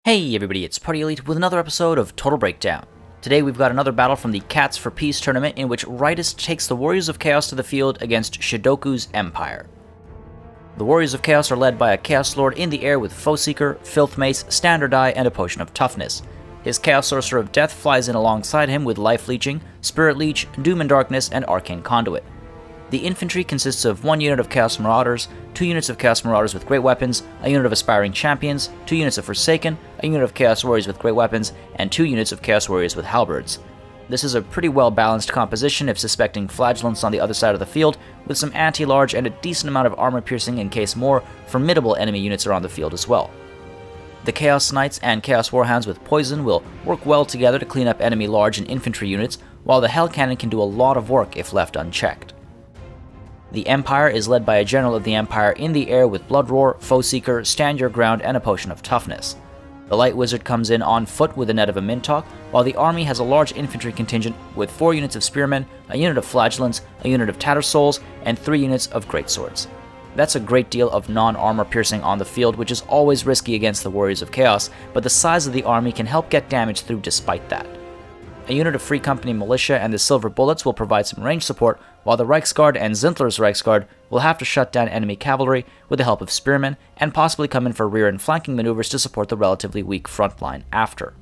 Hey everybody, it's Party Elite with another episode of Total Breakdown. Today we've got another battle from the Cats4Peace Tournament in which rightist takes the Warriors of Chaos to the field against Shidoku's Empire. The Warriors of Chaos are led by a Chaos Lord in the air with Foe Seeker, Filth Mace, Standard Eye, and a Potion of Toughness. His Chaos Sorcerer of Death flies in alongside him with Life Leeching, Spirit Leech, Doom and Darkness, and Arcane Conduit. The infantry consists of 1 unit of Chaos Marauders, 2 units of Chaos Marauders with Great Weapons, a unit of Aspiring Champions, 2 units of Forsaken, a unit of Chaos Warriors with Great Weapons, and 2 units of Chaos Warriors with Halberds. This is a pretty well balanced composition if suspecting flagellants on the other side of the field, with some anti-large and a decent amount of armor piercing in case more formidable enemy units are on the field as well. The Chaos Knights and Chaos Warhounds with Poison will work well together to clean up enemy large and infantry units, while the Hell Cannon can do a lot of work if left unchecked. The Empire is led by a General of the Empire in the air with Blood Roar, Foe Seeker, Stand Your Ground, and a Potion of Toughness. The Light Wizard comes in on foot with a net of a Mintok, while the army has a large infantry contingent with 4 units of Spearmen, a unit of Flagellants, a unit of Tattersouls, and 3 units of Greatswords. That's a great deal of non-armor piercing on the field, which is always risky against the Warriors of Chaos, but the size of the army can help get damage through despite that. A unit of Free Company Militia and the Silver Bullets will provide some range support, while the Reichsguard and Zintler's Reichsguard will have to shut down enemy cavalry with the help of Spearmen, and possibly come in for rear and flanking maneuvers to support the relatively weak front line after.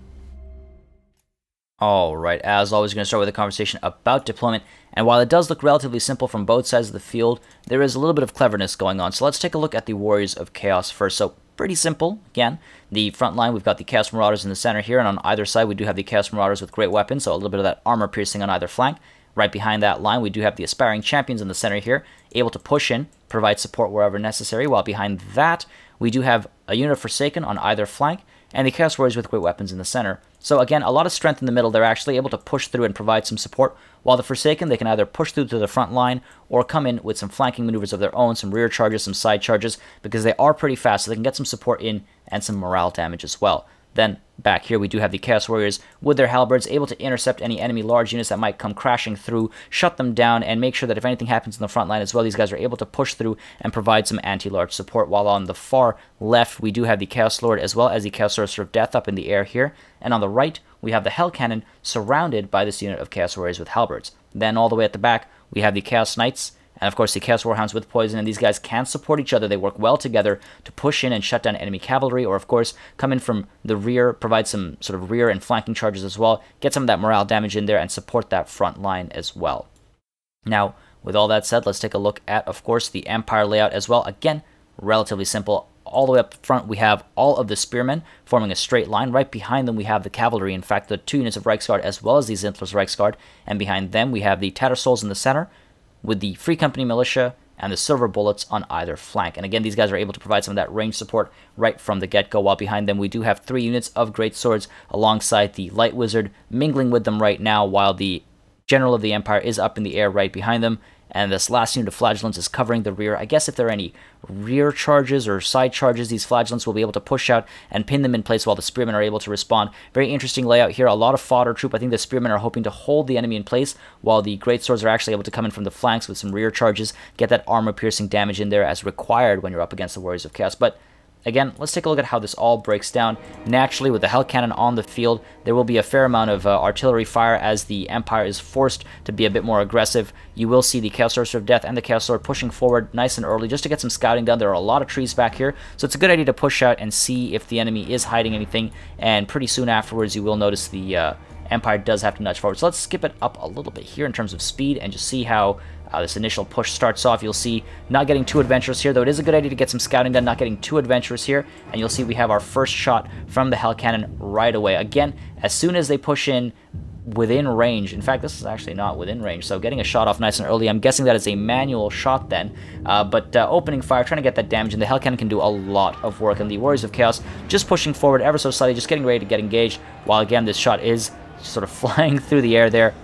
Alright, as always, we're going to start with a conversation about deployment, and while it does look relatively simple from both sides of the field, there is a little bit of cleverness going on, so let's take a look at the Warriors of Chaos first. So, pretty simple. Again, the front line, we've got the Chaos Marauders in the center here, and on either side we do have the Chaos Marauders with Great Weapons, so a little bit of that armor piercing on either flank. Right behind that line, we do have the Aspiring Champions in the center here, able to push in, provide support wherever necessary, while behind that, we do have a unit of Forsaken on either flank, and the Chaos Warriors with Great Weapons in the center. So again, a lot of strength in the middle. They're actually able to push through and provide some support, while the Forsaken, they can either push through to the front line, or come in with some flanking maneuvers of their own, some rear charges, some side charges, because they are pretty fast, so they can get some support in, and some morale damage as well. Then, back here, we do have the Chaos Warriors with their halberds, able to intercept any enemy large units that might come crashing through, shut them down, and make sure that if anything happens in the front line as well, these guys are able to push through and provide some anti-large support. While on the far left, we do have the Chaos Lord as well as the Chaos Sorcerer of Death up in the air here. And on the right, we have the Hell Cannon surrounded by this unit of Chaos Warriors with halberds. Then all the way at the back, we have the Chaos Knights, and of course the Chaos Warhounds with Poison, and these guys can support each other. They work well together to push in and shut down enemy cavalry, or of course come in from the rear, provide some sort of rear and flanking charges as well, get some of that morale damage in there, and support that front line as well. Now, with all that said, let's take a look at, of course, the Empire layout as well. Again, relatively simple. All the way up front, we have all of the Spearmen forming a straight line. Right behind them, we have the cavalry. In fact, the 2 units of Reichsguard as well as the Zintler's Reichsguard. And behind them, we have the Tattersouls in the center, with the Free Company Militia and the Silver Bullets on either flank. And again, these guys are able to provide some of that range support right from the get-go, while behind them we do have 3 units of Great Swords alongside the Light Wizard mingling with them right now, while the General of the Empire is up in the air right behind them. And this last unit of Flagellants is covering the rear. I guess if there are any rear charges or side charges, these Flagellants will be able to push out and pin them in place while the Spearmen are able to respond. Very interesting layout here. A lot of fodder troop. I think the Spearmen are hoping to hold the enemy in place, while the Great Swords are actually able to come in from the flanks with some rear charges, get that armor-piercing damage in there as required when you're up against the Warriors of Chaos. But again, let's take a look at how this all breaks down. Naturally, with the Hell Cannon on the field, there will be a fair amount of artillery fire as the Empire is forced to be a bit more aggressive. You will see the Chaos Sorcerer of Death and the Chaos Lord pushing forward nice and early just to get some scouting done. There are a lot of trees back here, so it's a good idea to push out and see if the enemy is hiding anything, and pretty soon afterwards you will notice the Empire does have to nudge forward. So let's skip it up a little bit here in terms of speed and just see how this initial push starts off. You'll see not getting too adventurous here, though it is a good idea to get some scouting done, not getting too adventurous here, and you'll see we have our first shot from the Hell Cannon right away. Again, as soon as they push in within range, in fact, this is actually not within range, so getting a shot off nice and early. I'm guessing that is a manual shot then, but opening fire, trying to get that damage, and the Hell Cannon can do a lot of work, and the Warriors of Chaos just pushing forward ever so slightly, just getting ready to get engaged, while again this shot is sort of flying through the air there.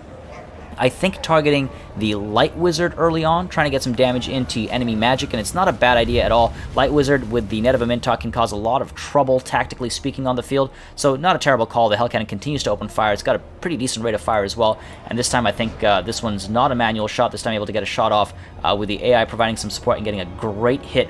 I think targeting the Light Wizard early on, trying to get some damage into enemy magic, and it's not a bad idea at all. Light Wizard with the net of a Mintok can cause a lot of trouble, tactically speaking, on the field, so not a terrible call. The Hell Cannon continues to open fire. It's got a pretty decent rate of fire as well, and this time I think this one's not a manual shot. This time able to get a shot off with the AI providing some support and getting a great hit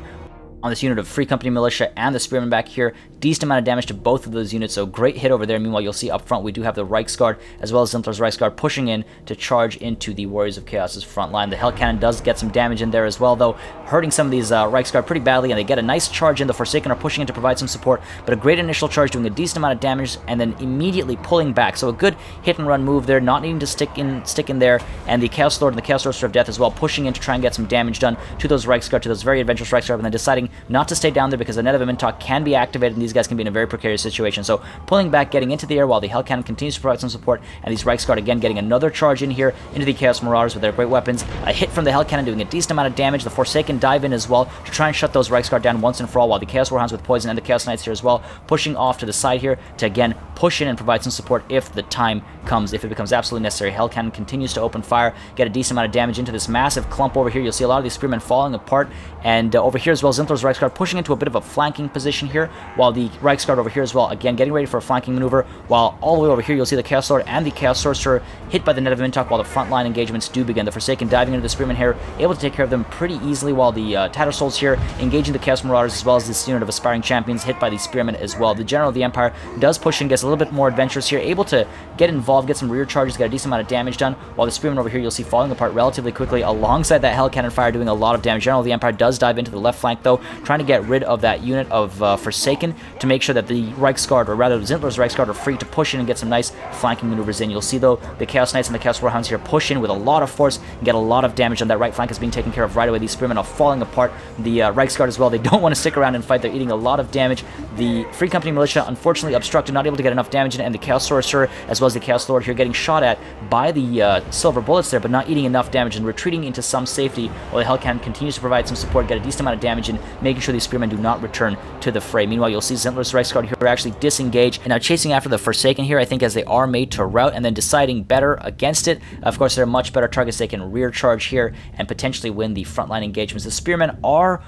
on this unit of Free Company Militia and the Spearmen back here. Decent amount of damage to both of those units, so great hit over there. Meanwhile, you'll see up front we do have the Reichsguard as well as Zimpler's Reichsguard pushing in to charge into the Warriors of Chaos's front line. The Hell Cannon does get some damage in there as well, though, hurting some of these Reichsguard pretty badly, and they get a nice charge in. The Forsaken are pushing in to provide some support, but a great initial charge doing a decent amount of damage and then immediately pulling back. So a good hit-and-run move there, not needing to stick in there, and the Chaos Lord and the Chaos Sorcerer of Death as well pushing in to try and get some damage done to those Reichsguard, to those very adventurous Reichsguard, and then deciding not to stay down there because the Net of Mintok can be activated and these guys can be in a very precarious situation. So pulling back, getting into the air while the Hell Cannon continues to provide some support, and these Reichsguard again getting another charge in here into the Chaos Marauders with their great weapons. A hit from the Hell Cannon doing a decent amount of damage. The Forsaken dive in as well to try and shut those Reichsguard down once and for all, while the Chaos Warhounds with poison and the Chaos Knights here as well pushing off to the side here to again push in and provide some support if the time comes, if it becomes absolutely necessary. Hell Cannon continues to open fire, get a decent amount of damage into this massive clump over here. You'll see a lot of these Spearmen falling apart, and over here as well, Zimpler's Reichsguard pushing into a bit of a flanking position here, while the Reichsguard over here as well, again, getting ready for a flanking maneuver, while all the way over here you'll see the Chaos Lord and the Chaos Sorcerer hit by the Net of Mintok while the frontline engagements do begin. The Forsaken diving into the Spearmen here, able to take care of them pretty easily, while the Tattersouls here engaging the Chaos Marauders as well as this unit of Aspiring Champions hit by the Spearmen as well. The General of the Empire does push in, gets a little bit more adventurous here, able to get involved, get some rear charges, get a decent amount of damage done, while the Spearmen over here you'll see falling apart relatively quickly alongside that Hell Cannon fire doing a lot of damage. General of the Empire does dive into the left flank though, trying to get rid of that unit of Forsaken to make sure that the Reichsguard, or rather Zimpler's Reichsguard, are free to push in and get some nice flanking maneuvers in. You'll see though the Chaos Knights and the Chaos Warhounds here push in with a lot of force and get a lot of damage on that right flank is being taken care of right away. These Spearmen are falling apart. The Reichsguard as well, they don't want to stick around and fight. They're eating a lot of damage. The Free Company Militia unfortunately obstructed, not able to get enough damage in, and the Chaos Sorcerer as well as the Chaos Lord here getting shot at by the silver bullets there, but not eating enough damage and retreating into some safety, while the Hell Cannon continues to provide some support, get a decent amount of damage in, making sure these Spearmen do not return to the fray. Meanwhile, you'll see Zimpler's Reichsguard here actually disengage and now chasing after the Forsaken here, I think, as they are made to rout and then deciding better against it. Of course, they're much better targets. They can rear charge here and potentially win the frontline engagements. The Spearmen are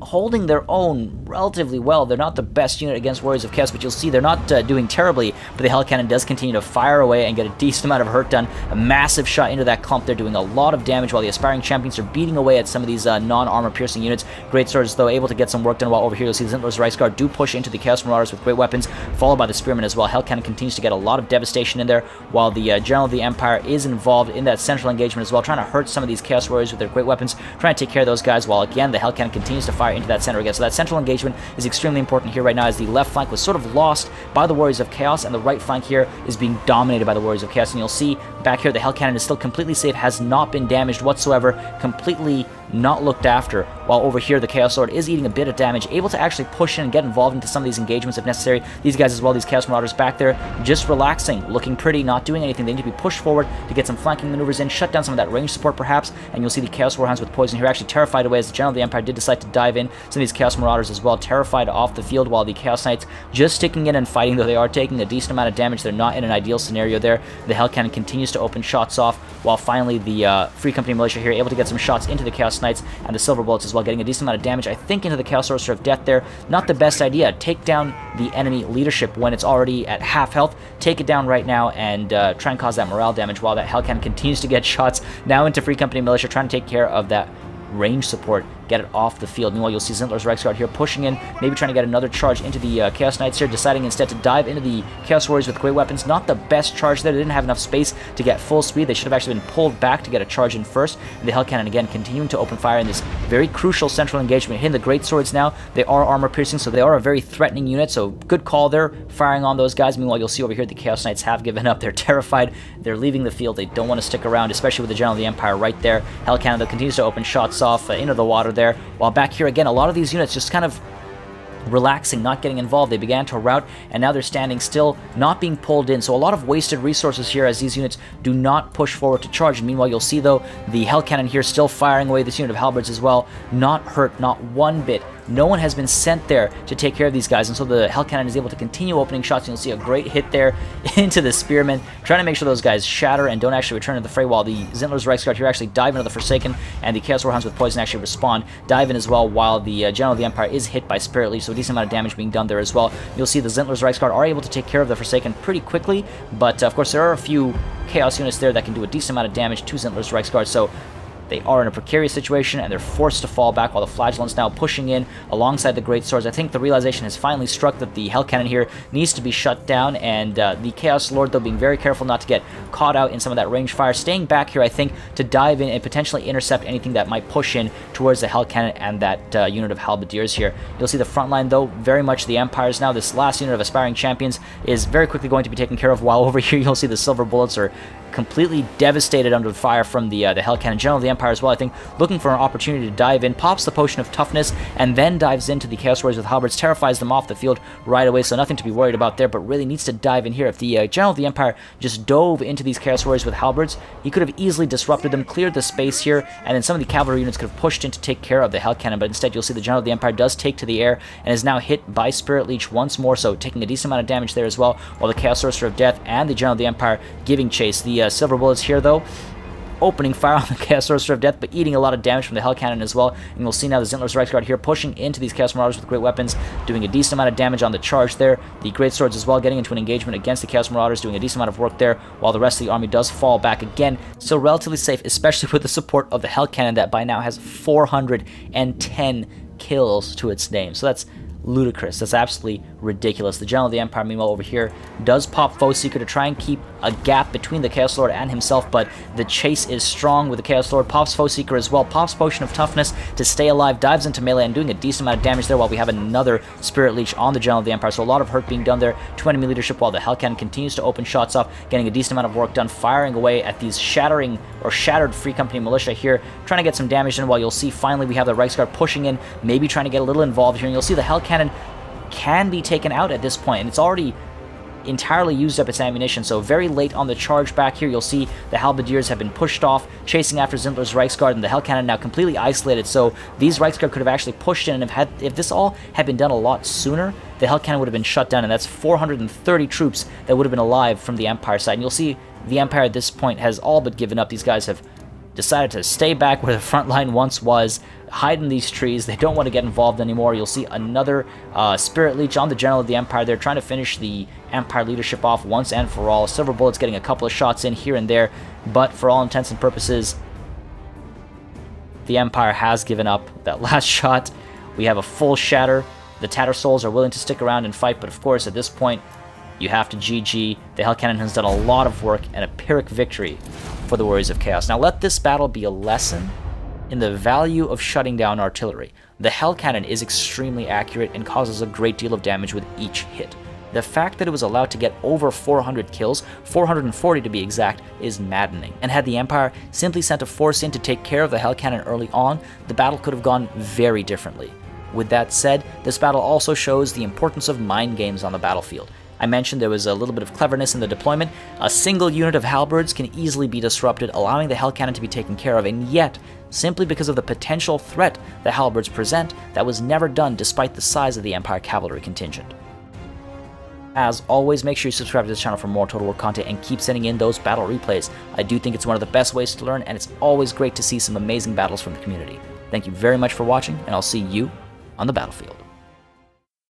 holding their own relatively well. They're not the best unit against Warriors of Chaos, but you'll see they're not doing terribly, but the Hell Cannon does continue to fire away and get a decent amount of hurt done. A massive shot into that clump. They're doing a lot of damage while the Aspiring Champions are beating away at some of these non-armor piercing units. Great Swords, though, able to get some work done, while over here you'll see Zimpler's Reichsguard do push into the Chaos Marauders with great weapons, followed by the Spearmen as well. Hell Cannon continues to get a lot of devastation in there, while the General of the Empire is involved in that central engagement as well, trying to hurt some of these Chaos Warriors with their great weapons, trying to take care of those guys, while again the Hell Cannon continues to fire into that center again. So that central engagement is extremely important here right now, as the left flank was sort of lost by the Warriors of Chaos, and the right flank here is being dominated by the Warriors of Chaos. And you'll see back here the Hell Cannon is still completely safe, has not been damaged whatsoever, completely not looked after, while over here the Chaos Lord is eating a bit of damage, able to actually push in and get involved into some of these engagements if necessary. These guys as well, these Chaos Marauders back there, just relaxing, looking pretty, not doing anything. They need to be pushed forward to get some flanking maneuvers in, shut down some of that range support perhaps, and you'll see the Chaos Warhounds with poison here actually terrified away, as the General of the Empire did decide to dive in. Some of these Chaos Marauders as well terrified off the field, while the Chaos Knights just sticking in and fighting, though they are taking a decent amount of damage. They're not in an ideal scenario there. The Hell Cannon continues to open shots off, while finally the Free Company Militia here able to get some shots into the Chaos Knights and the Silver Bullets as well, getting a decent amount of damage, I think, into the Chaos Sorcerer of Death there. Not the best idea. Take down the enemy leadership when it's already at half health. Take it down right now and try and cause that morale damage, while that Hell Cannon continues to get shots now into Free Company Militia, trying to take care of that range support, get it off the field. Meanwhile, you'll see Zimpler's Reichsguard here pushing in, maybe trying to get another charge into the Chaos Knights here, deciding instead to dive into the Chaos Warriors with great weapons. Not the best charge there. They didn't have enough space to get full speed. They should have actually been pulled back to get a charge in first. And the Hell Cannon again continuing to open fire in this very crucial central engagement. Hitting the Great Swords now. They are armor piercing, so they are a very threatening unit, so good call there, firing on those guys. Meanwhile, you'll see over here the Chaos Knights have given up. They're terrified. They're leaving the field. They don't want to stick around, especially with the General of the Empire right there. Hell Cannon, though, continues to open shots off into the water there, while back here again a lot of these units just kind of relaxing, not getting involved. They began to rout, and now they're standing still, not being pulled in. So a lot of wasted resources here as these units do not push forward to charge. And meanwhile, you'll see, though, the Hell Cannon here still firing away this unit of halberds as well. Not hurt, not one bit. No one has been sent there to take care of these guys, and so the Hell Cannon is able to continue opening shots, and you'll see a great hit there into the Spearmen, trying to make sure those guys shatter and don't actually return to the fray, while the Zimpler's Reichsguard here actually dive into the Forsaken, and the Chaos Warhounds with poison actually respond, dive in as well, while the General of the Empire is hit by Spirit Leech, so a decent amount of damage being done there as well. You'll see the Zimpler's Reichsguard are able to take care of the Forsaken pretty quickly, but of course there are a few Chaos units there that can do a decent amount of damage to Zimpler's Reichsguard, so They are in a precarious situation, and they're forced to fall back while the Flagellants now pushing in alongside the Great Swords. I think the realization has finally struck that the Hell Cannon here needs to be shut down, and the Chaos Lord, though, being very careful not to get caught out in some of that range fire, staying back here, I think, to dive in and potentially intercept anything that might push in towards the Hell Cannon and that unit of Halberdiers here. You'll see the front line, though, very much the Empires now. This last unit of Aspiring Champions is very quickly going to be taken care of, while over here you'll see the Silver Bullets are completely devastated under the fire from the Hell Cannon. General of the Empire as well, I think, looking for an opportunity to dive in, pops the Potion of Toughness, and then dives into the Chaos Warriors with halberds, terrifies them off the field right away, so nothing to be worried about there, but really needs to dive in here. If the General of the Empire just dove into these Chaos Warriors with halberds, he could have easily disrupted them, cleared the space here, and then some of the cavalry units could have pushed in to take care of the Hell Cannon, but instead you'll see the General of the Empire does take to the air, and is now hit by Spirit Leech once more, so taking a decent amount of damage there as well, while the Chaos Sorcerer of Death and the General of the Empire giving chase. The Silver Bullets here, though, opening fire on the Chaos Sorcerer of Death, but eating a lot of damage from the Hell Cannon as well. And we'll see now the Zintler's Reichsguard here pushing into these Chaos Marauders with great weapons, doing a decent amount of damage on the charge there. The Great Swords as well getting into an engagement against the Chaos Marauders, doing a decent amount of work there, while the rest of the army does fall back again. Still relatively safe, especially with the support of the Hell Cannon that by now has 410 kills to its name. So that's ludicrous. That's absolutely ridiculous. The General of the Empire, meanwhile, over here, does pop Foe Seeker to try and keep a gap between the Chaos Lord and himself, but the chase is strong with the Chaos Lord. Pops Foe Seeker as well, pops Potion of Toughness to stay alive, dives into melee and doing a decent amount of damage there, while we have another Spirit Leech on the General of the Empire, so a lot of hurt being done there to enemy leadership, while the Hell Cannon continues to open shots off, getting a decent amount of work done, firing away at these shattered Free Company militia here, trying to get some damage in, while you'll see finally we have the Reichsguard pushing in, maybe trying to get a little involved here, and you'll see the Hell Cannon can be taken out at this point, and it's already entirely used up its ammunition, so very late on the charge back here, you'll see the Halberdiers have been pushed off, chasing after Zintler's Reichsguard, and the Hell Cannon now completely isolated, so these Reichsguard could have actually pushed in, and if this all had been done a lot sooner, the Hell Cannon would have been shut down, and that's 430 troops that would have been alive from the Empire side, and you'll see the Empire at this point has all but given up. These guys have decided to stay back where the front line once was, hide in these trees. They don't want to get involved anymore. You'll see another Spirit Leech on the General of the Empire. They're trying to finish the Empire leadership off once and for all. Silver Bullets getting a couple of shots in here and there, but for all intents and purposes, the Empire has given up. That last shot, we have a full shatter. The Tattersouls are willing to stick around and fight, but of course, at this point, you have to GG. The Hell Cannon has done a lot of work, and a Pyrrhic victory for the Warriors of Chaos. Now let this battle be a lesson in the value of shutting down artillery. The Hell Cannon is extremely accurate and causes a great deal of damage with each hit. The fact that it was allowed to get over 400 kills, 440 to be exact, is maddening. And had the Empire simply sent a force in to take care of the Hell Cannon early on, the battle could have gone very differently. With that said, this battle also shows the importance of mind games on the battlefield. I mentioned there was a little bit of cleverness in the deployment. A single unit of halberds can easily be disrupted, allowing the Hell Cannon to be taken care of, and yet, simply because of the potential threat the halberds present, that was never done despite the size of the Empire cavalry contingent. As always, make sure you subscribe to this channel for more Total War content and keep sending in those battle replays. I do think it's one of the best ways to learn, and it's always great to see some amazing battles from the community. Thank you very much for watching, and I'll see you on the battlefield.